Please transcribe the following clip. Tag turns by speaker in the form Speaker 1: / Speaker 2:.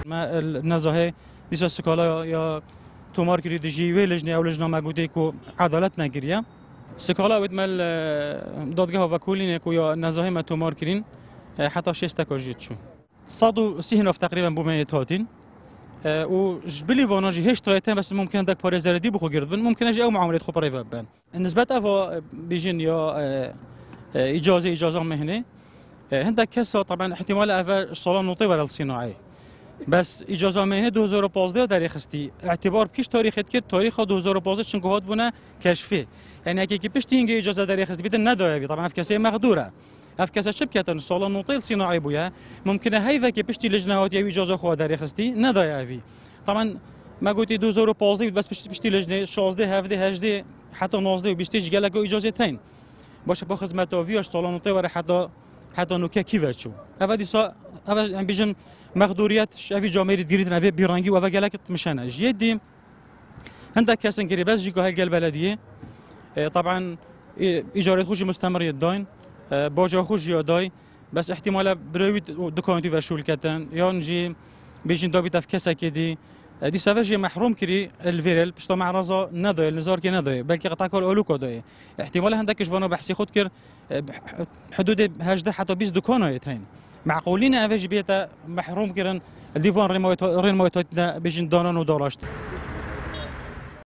Speaker 1: ما النزاهه دیسا سکالا یا تومار کری دجی و لجنه او لجنه مگوده کو عدالت نگیریه سکالا وید مال دادگاه و کلینه کو یا نزاهه ما تومار کرین حتی 6 تکاجیت شو 139 تقریبا بومه تاتین و جبلي فوناجي هيش طريقتين بس ممكن داك باريز دي بخو جردبن ممكن اجي او معاملات خو بريفا بان نسبة افا بيجين يا اجازه مهنه هندك كسا طبعا احتمال افا الصالون نوطي ولا الصناعي بس اجازه مهنه 2015 در خستي اعتبار كيش تاريخ كير تاريخ 2015 چنكو هات بونه كشفي يعني اكي كي بيش تينجي اجازه در خستي بيت نداوي طبعا في كسي مقدوره اف كسا شبكه الصالون نوطي الصناعي بويا ممكن هيفا كي بيش تي لجنه يا اجازه خو در خستي نداوي طبعا ما قلت 2015 بس بيشتي لجنه 16 17 18 حتى 19 وبيشتيش قال لك اجازتين باش با خدمته فياش صالون طيور حتى نوكا كيفاتشو هذا دي صا هذا يعني بيجن مقدوريات شافي جامير ديريت نافي بيرانجي وهذا قال لك مشانا جيدي عندك كاسن كري بس جيكو هالقلب بلديه طبعا ايجارات خوش مستمر يداين باجا خوش يداي بس احتمال برويت دكانتي وشول كتن يا نجي بيجن دابيت في كاسه كدي دي سافاجي محروم كري الفيرل باش مع رازا نداي النزار كي نداي بلكي قطع كل اولوكو داي احتمال عندك جوانو بحسي خود كر حدود هجده حتى 20 دكانات هين معقولين افاجي بيتا محروم كرن الديفان ريموت بيجن دانان وداراشت